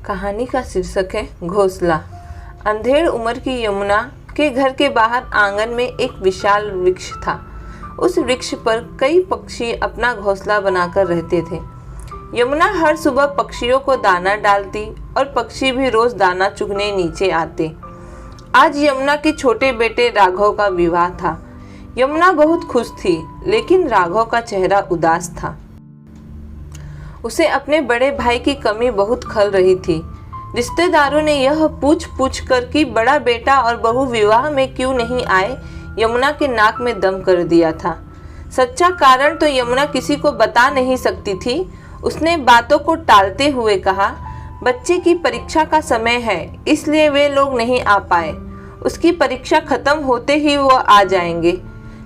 कहानी का शीर्षक है घोंसला। अंधेड़ उम्र की यमुना के घर के बाहर आंगन में एक विशाल वृक्ष था। उस वृक्ष पर कई पक्षी अपना घोंसला बनाकर रहते थे। यमुना हर सुबह पक्षियों को दाना डालती और पक्षी भी रोज दाना चुगने नीचे आते। आज यमुना के छोटे बेटे राघव का विवाह था। यमुना बहुत खुश थी, लेकिन राघव का चेहरा उदास था। उसे अपने बड़े भाई की कमी बहुत खल रही थी। रिश्तेदारों ने यह पूछ कर कि बड़ा बेटा और बहू विवाह में क्यों नहीं आए, यमुना के नाक में दम कर दिया था। सच्चा कारण तो यमुना किसी को बता नहीं सकती थी। उसने बातों को टालते हुए कहा, बच्चे की परीक्षा का समय है, इसलिए वे लोग नहीं आ पाए। उसकी परीक्षा खत्म होते ही वो आ जाएंगे।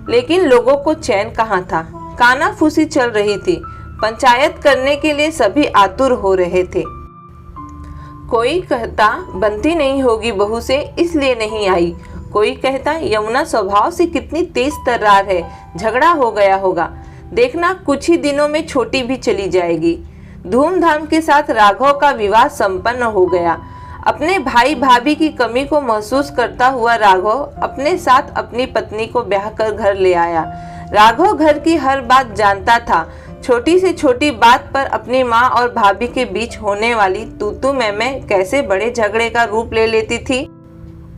लेकिन लोगों को चैन कहाँ था। कानाफूसी चल रही थी। पंचायत करने के लिए सभी आतुर हो रहे थे। कोई कहता बनती नहीं होगी बहू से, इसलिए नहीं आई। कोई कहता यमुना स्वभाव से कितनी तेज तर्रार है, झगड़ा हो गया होगा। देखना कुछ ही दिनों में छोटी भी चली जाएगी। धूमधाम के साथ राघव का विवाह संपन्न हो गया। अपने भाई भाभी की कमी को महसूस करता हुआ राघव अपने साथ अपनी पत्नी को ब्याह कर घर ले आया। राघव घर की हर बात जानता था। छोटी से छोटी बात पर अपनी माँ और भाभी के बीच होने वाली तू मैं कैसे बड़े झगड़े का रूप ले लेती थी,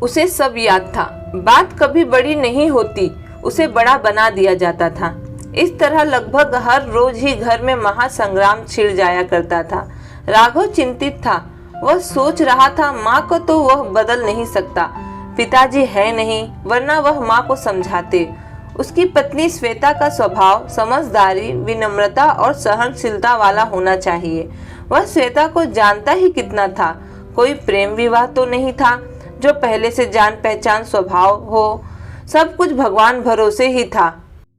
उसे सब याद था। बात कभी बड़ी नहीं होती, उसे बड़ा बना दिया जाता था। इस तरह लगभग हर रोज ही घर में महासंग्राम छिड़ जाया करता था। राघव चिंतित था। वह सोच रहा था माँ को तो वह बदल नहीं सकता, पिताजी है नहीं, वरना वह माँ को समझाते। उसकी पत्नी श्वेता का स्वभाव समझदारी, विनम्रता और सहनशीलता वाला होना चाहिए। वह श्वेता को जानता ही कितना था। कोई प्रेम विवाह तो नहीं था जो पहले से जान पहचान स्वभाव हो। सब कुछ भगवान भरोसे ही था।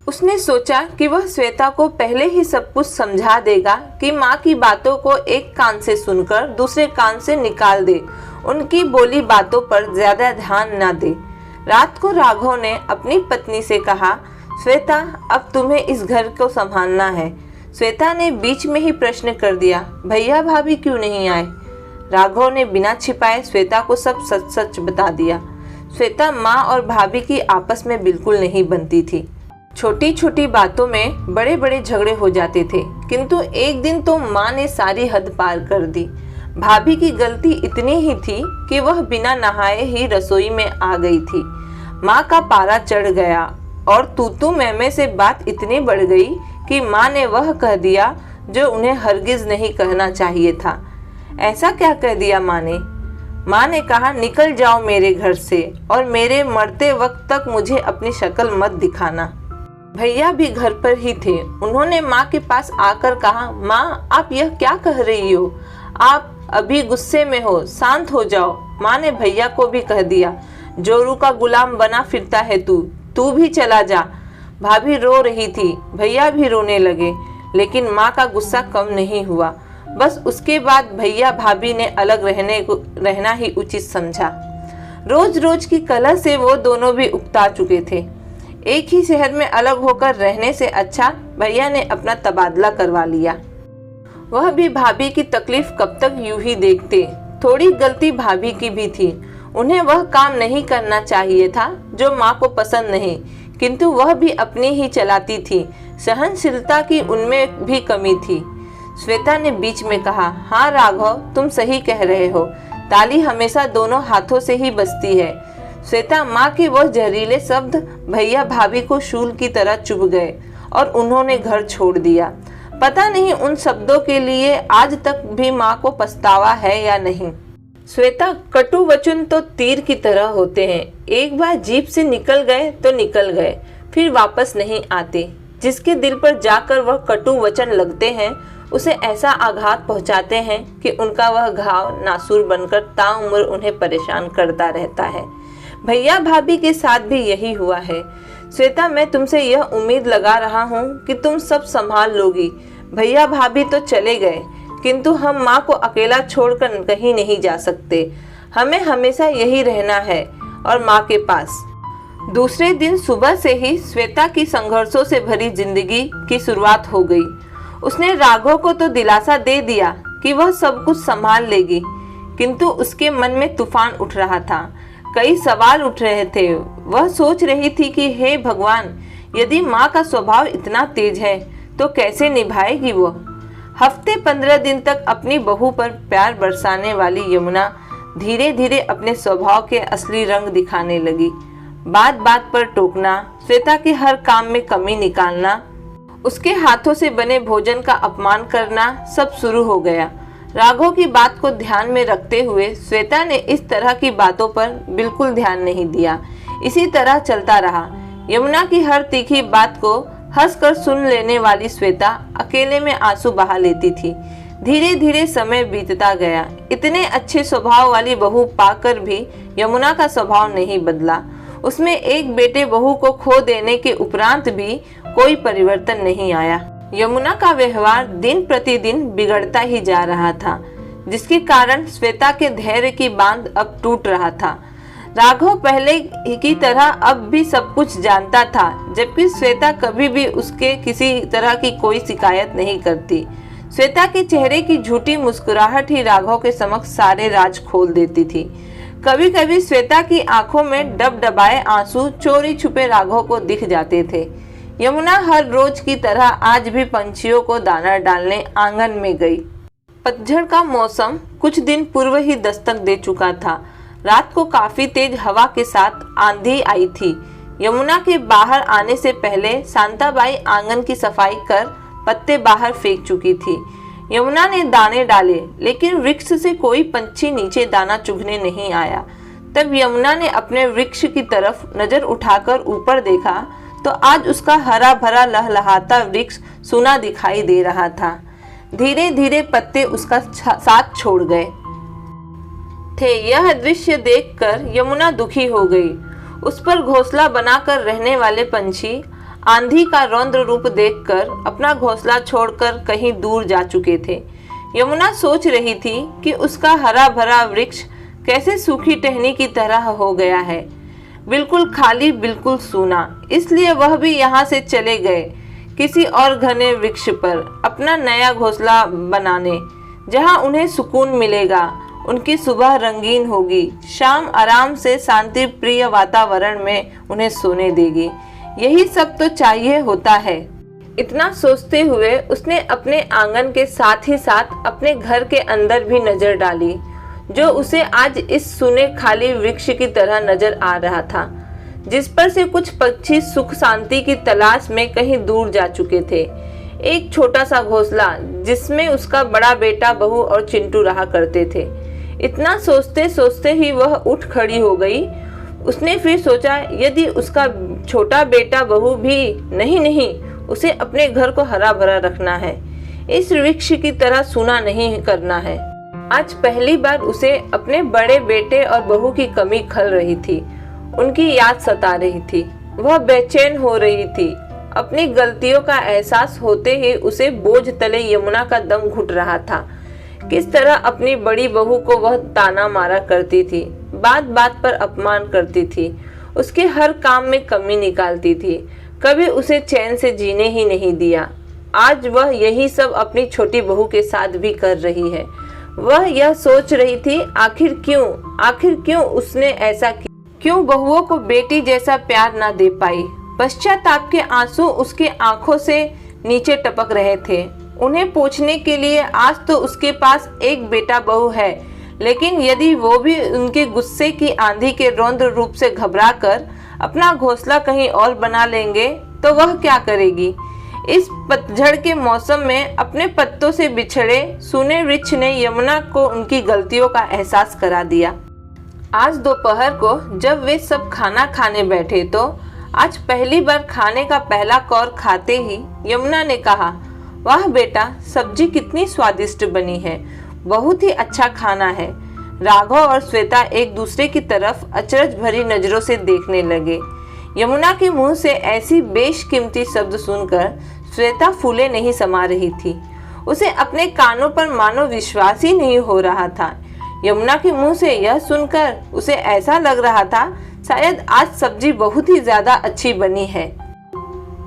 उसने सोचा कि वह श्वेता को पहले ही सब कुछ समझा देगा कि माँ की बातों को एक कान से सुनकर दूसरे कान से निकाल दे, उनकी बोली बातों पर ज्यादा ध्यान न दे। रात को राघव ने अपनी पत्नी से कहा, श्वेता अब तुम्हें इस घर को संभालना है। श्वेता ने बीच में ही प्रश्न कर दिया, भैया भाभी क्यों नहीं आए? राघव ने बिना छिपाए श्वेता को सब सच सच बता दिया। श्वेता माँ और भाभी की आपस में बिल्कुल नहीं बनती थी। छोटी छोटी बातों में बड़े बड़े झगड़े हो जाते थे, किंतु एक दिन तो माँ ने सारी हद पार कर दी। भाभी की गलती इतनी ही थी कि वह बिना नहाए ही रसोई में आ गई थी। माँ का पारा चढ़ गया और तू मैं से बात इतनी बढ़ गई कि माँ ने वह कह दिया जो उन्हें हरगिज नहीं कहना चाहिए था। ऐसा क्या कह दिया माँ ने? माँ ने कहा, निकल जाओ मेरे घर से और मेरे मरते वक्त तक मुझे अपनी शक्ल मत दिखाना। भैया भी घर पर ही थे। उन्होंने माँ के पास आकर कहा, माँ आप यह क्या कह रही हो? आप अभी गुस्से में हो, शांत हो जाओ। माँ ने भैया को भी कह दिया, जोरू का गुलाम बना फिरता है तू भी चला जा। भाभी रो रही थी, भैया भी रोने लगे, लेकिन माँ का गुस्सा कम नहीं हुआ। बस उसके बाद भैया भाभी ने अलग रहना ही उचित समझा। रोज रोज की कलह से वो दोनों भी उकता चुके थे। एक ही शहर में अलग होकर रहने से अच्छा भैया ने अपना तबादला करवा लिया। वह भी भाभी की तकलीफ कब तक यूं ही देखते। थोड़ी गलती भाभी की भी थी। उन्हें वह काम नहीं करना चाहिए था जो माँ को पसंद नहीं, किंतु वह भी अपनी ही चलाती थी। सहनशीलता की उनमें भी कमी थी। श्वेता ने बीच में कहा, हाँ राघव तुम सही कह रहे हो, ताली हमेशा दोनों हाथों से ही बजती है। श्वेता माँ के वह जहरीले शब्द भैया भाभी को शूल की तरह चुभ गए और उन्होंने घर छोड़ दिया। पता नहीं उन शब्दों के लिए आज तक भी माँ को पछतावा है या नहीं। श्वेता, कटु वचन तो तीर की तरह होते हैं। एक बार जीभ से निकल गए तो निकल गए, फिर वापस नहीं आते। जिसके दिल पर जाकर वह कटु वचन लगते हैं, उसे ऐसा आघात पहुंचाते हैं कि उनका वह घाव नासूर बनकर ताउम्र उन्हें परेशान करता रहता है। भैया भाभी के साथ भी यही हुआ है। श्वेता, मैं तुमसे यह उम्मीद लगा रहा हूँ कि तुम सब संभाल लोगी। भैया भाभी तो चले गए, किंतु हम माँ को अकेला छोड़कर कहीं नहीं जा सकते। हमें हमेशा यही रहना है और माँ के पास। दूसरे दिन सुबह से ही श्वेता की संघर्षों से भरी जिंदगी की शुरुआत हो गई। उसने राघव को तो दिलासा दे दिया कि वह सब कुछ संभाल लेगी, किंतु उसके मन में तूफान उठ रहा था। कई सवाल उठ रहे थे। वह सोच रही थी कि हे भगवान, यदि माँ का स्वभाव इतना तेज है तो कैसे निभाएगी वो। हफ्ते 15 दिन तक अपनी बहू पर प्यार बरसाने वाली यमुना धीरे धीरे अपने स्वभाव के असली रंग दिखाने लगी। बात बात पर टोकना, श्वेता के हर काम में कमी निकालना, उसके हाथों से बने भोजन का अपमान करना सब शुरू हो गया। राघव की बात को ध्यान में रखते हुए श्वेता ने इस तरह की बातों पर बिल्कुल ध्यान नहीं दिया। इसी तरह चलता रहा। यमुना की हर तीखी बात को हंसकर सुन लेने वाली श्वेता अकेले में आंसू बहा लेती थी। धीरे धीरे समय बीतता गया। इतने अच्छे स्वभाव वाली बहू पाकर भी यमुना का स्वभाव नहीं बदला। उसमें एक बेटे बहू को खो देने के उपरांत भी कोई परिवर्तन नहीं आया। यमुना का व्यवहार दिन प्रतिदिन बिगड़ता ही जा रहा था, जिसके कारण श्वेता के धैर्य की बांध अब टूट रहा था। राघव पहले की तरह अब भी सब कुछ जानता था, जबकि श्वेता कभी भी उसके किसी तरह की कोई शिकायत नहीं करती। श्वेता के चेहरे की झूठी मुस्कुराहट ही राघव के समक्ष सारे राज खोल देती थी। कभी कभी श्वेता की आंखों में डबडबाए आंसू चोरी छुपे राघव को दिख जाते थे। यमुना हर रोज की तरह आज भी पंछियों को दाना डालने आंगन में गई। पतझड़ का मौसम कुछ दिन पूर्व ही दस्तक दे चुका था। रात को काफी तेज हवा के साथ आंधी आई थी। यमुना के बाहर आने से पहले शांताबाई आंगन की सफाई कर पत्ते बाहर फेंक चुकी थी। यमुना ने दाने डाले, लेकिन वृक्ष से कोई पंछी नीचे दाना चुगने नहीं आया। तब यमुना ने अपने वृक्ष की तरफ नजर उठाकर ऊपर देखा तो आज उसका हरा भरा लहलहाता वृक्ष सूना दिखाई दे रहा था। धीरे धीरे पत्ते उसका साथ छोड़ गए थे। यह दृश्य देखकर यमुना दुखी हो गई। उस पर घोंसला बनाकर रहने वाले पंछी आंधी का रौद्र रूप देखकर अपना घोंसला छोड़कर कहीं दूर जा चुके थे। यमुना सोच रही थी कि उसका हरा भरा वृक्ष कैसे सूखी टहनी की तरह हो गया है, बिल्कुल खाली, बिल्कुल सूना। इसलिए वह भी यहाँ से चले गए किसी और घने वृक्ष पर अपना नया घोंसला बनाने, जहाँ उन्हें सुकून मिलेगा। उनकी सुबह रंगीन होगी, शाम आराम से शांति प्रिय वातावरण में उन्हें सोने देगी। यही सब तो चाहिए होता है। इतना सोचते हुए उसने अपने आंगन के साथ ही साथ अपने घर के अंदर भी नजर डाली, जो उसे आज इस सूने खाली वृक्ष की तरह नजर आ रहा था, जिस पर से कुछ पक्षी सुख शांति की तलाश में कहीं दूर जा चुके थे। एक छोटा सा घोंसला जिसमें उसका बड़ा बेटा, बहू और चिंटू रहा करते थे। इतना सोचते सोचते ही वह उठ खड़ी हो गई। उसने फिर सोचा, यदि उसका छोटा बेटा बहू भी नहीं, उसे अपने घर को हरा भरा रखना है, इस वृक्ष की तरह सूना नहीं करना है। आज पहली बार उसे अपने बड़े बेटे और बहू की कमी खल रही थी। उनकी याद सता रही थी। वह बेचैन हो रही थी। अपनी गलतियों का एहसास होते ही उसे बोझ तले यमुना का दम घुट रहा था। किस तरह अपनी बड़ी बहू को वह ताना मारा करती थी, बात बात पर अपमान करती थी, उसके हर काम में कमी निकालती थी, कभी उसे चैन से जीने ही नहीं दिया। आज वह यही सब अपनी छोटी बहू के साथ भी कर रही है। वह यह सोच रही थी, आखिर क्यों उसने ऐसा किया, क्यों बहुओं को बेटी जैसा प्यार ना दे पाई। पश्चाताप के आंसू उसके आंखों से नीचे टपक रहे थे। उन्हें पूछने के लिए आज तो उसके पास एक बेटा बहू है, लेकिन यदि वो भी उनके गुस्से की आंधी के रौद्र रूप से घबराकर अपना घोंसला कहीं और बना लेंगे तो वह क्या करेगी। इस पतझड़ के मौसम में अपने पत्तों से बिछड़े सूने वृक्ष ने यमुना को उनकी गलतियों का एहसास करा दिया। आज दोपहर को जब वे सब खाना खाने बैठे तो आज पहली बार खाने का पहला कौर खाते ही यमुना ने कहा, वाह बेटा, सब्जी कितनी स्वादिष्ट बनी है, बहुत ही अच्छा खाना है। राघव और श्वेता एक दूसरे की तरफ अचरज भरी नजरों से देखने लगे। यमुना के मुंह से ऐसी बेशकीमती शब्द सुनकर श्वेता फूले नहीं समा रही थी। उसे अपने कानों पर मानो विश्वास ही नहीं हो रहा था। यमुना के मुंह से यह सुनकर उसे ऐसा लग रहा था शायद आज सब्जी बहुत ही ज्यादा अच्छी बनी है।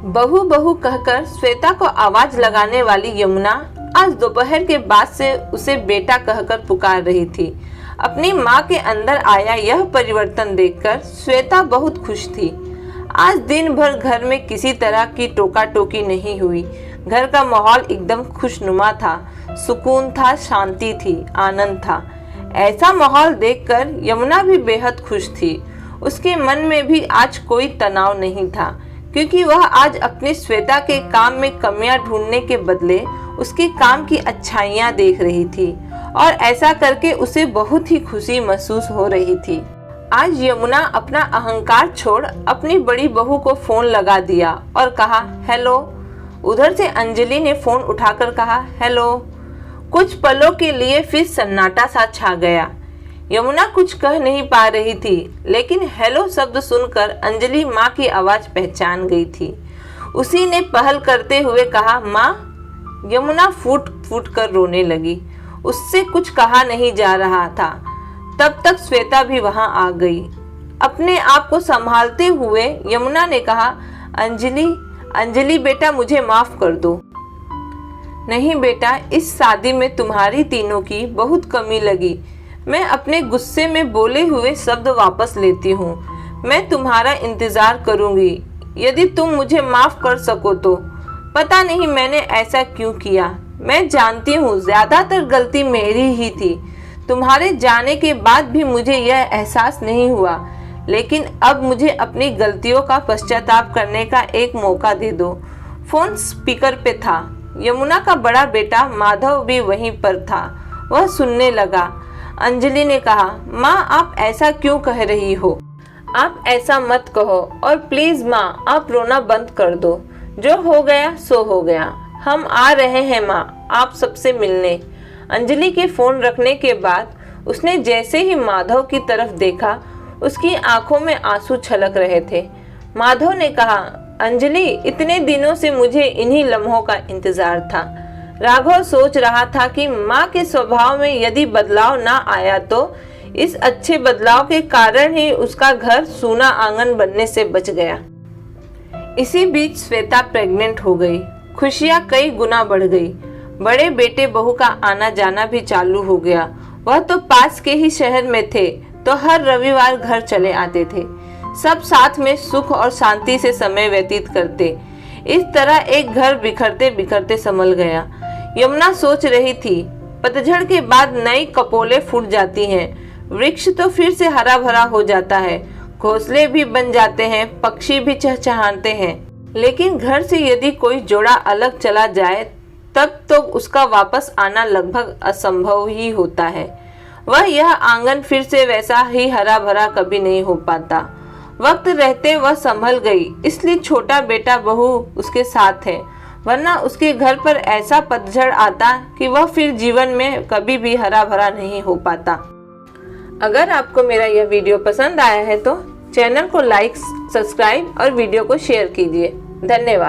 बहू बहू कहकर श्वेता को आवाज लगाने वाली यमुना आज दोपहर के बाद से उसे बेटा कहकर पुकार रही थी। अपनी माँ के अंदर आया यह परिवर्तन देखकर श्वेता बहुत खुश थी। आज दिन भर घर में किसी तरह की टोका टोकी नहीं हुई। घर का माहौल एकदम खुशनुमा था, सुकून था, शांति थी, आनंद था। ऐसा माहौल देखकर यमुना भी बेहद खुश थी। उसके मन में भी आज कोई तनाव नहीं था, क्योंकि वह आज अपनी श्वेता के काम में कमियां ढूंढने के बदले उसके काम की अच्छाइयां देख रही थी और ऐसा करके उसे बहुत ही खुशी महसूस हो रही थी। आज यमुना अपना अहंकार छोड़ अपनी बड़ी बहू को फोन लगा दिया और कहा, हेलो। उधर से अंजलि ने फोन उठाकर कहा, हेलो। कुछ पलों के लिए फिर सन्नाटा सा छा गया। यमुना कुछ कह नहीं पा रही थी, लेकिन हेलो शब्द सुनकर अंजलि माँ की आवाज पहचान गई थी। उसी ने पहल करते हुए कहा, माँ। यमुना फूट फूट कर रोने लगी। उससे कुछ कहा नहीं जा रहा था। तब तक श्वेता भी वहां आ गई। अपने आप को संभालते हुए यमुना ने कहा, अंजलि बेटा, मुझे माफ कर दो। नहीं बेटा, इस शादी में तुम्हारी तीनों की बहुत कमी लगी। मैं अपने गुस्से में बोले हुए शब्द वापस लेती हूँ। मैं तुम्हारा इंतजार करूँगी, यदि तुम मुझे माफ कर सको तो। पता नहीं मैंने ऐसा क्यों किया। मैं जानती हूँ ज्यादातर गलती मेरी ही थी। तुम्हारे जाने के बाद भी मुझे यह एहसास नहीं हुआ, लेकिन अब मुझे अपनी गलतियों का पश्चाताप करने का एक मौका दे दो। फोन स्पीकर पे था। यमुना का बड़ा बेटा माधव भी वहीं पर था। वह सुनने लगा। अंजलि ने कहा, माँ, आप ऐसा क्यों कह रही हो? आप ऐसा मत कहो और प्लीज माँ, आप रोना बंद कर दो। जो हो गया सो हो गया। हम आ रहे हैं माँ, आप सबसे मिलने। अंजलि के फोन रखने के बाद उसने जैसे ही माधव की तरफ देखा, उसकी आंखों में आंसू छलक रहे थे। माधव ने कहा, अंजलि, इतने दिनों से मुझे इन्हीं लम्हों का इंतजार था। राघव सोच रहा था कि माँ के स्वभाव में यदि बदलाव ना आया तो इस अच्छे बदलाव के कारण ही उसका घर सूना आंगन बनने से बच गया। इसी बीच श्वेता प्रेग्नेंट हो गई। खुशियाँ कई गुना बढ़ गई। बड़े बेटे बहू का आना जाना भी चालू हो गया। वह तो पास के ही शहर में थे, तो हर रविवार घर चले आते थे। सब साथ में सुख और शांति से समय व्यतीत करते। इस तरह एक घर बिखरते बिखरते संभल गया। यमुना सोच रही थी, पतझड़ के बाद नई कपोले फूट जाती हैं, वृक्ष तो फिर से हरा भरा हो जाता है, घोंसले भी बन जाते हैं, पक्षी भी चहचहाते हैं। लेकिन घर से यदि कोई जोड़ा अलग चला जाए तब तो उसका वापस आना लगभग असंभव ही होता है। वह यह आंगन फिर से वैसा ही हरा भरा कभी नहीं हो पाता। वक्त रहते वह संभल गई, इसलिए छोटा बेटा बहू उसके साथ है, वरना उसके घर पर ऐसा पतझड़ आता कि वह फिर जीवन में कभी भी हरा भरा नहीं हो पाता। अगर आपको मेरा यह वीडियो पसंद आया है तो चैनल को लाइक, सब्सक्राइब और वीडियो को शेयर कीजिए। धन्यवाद।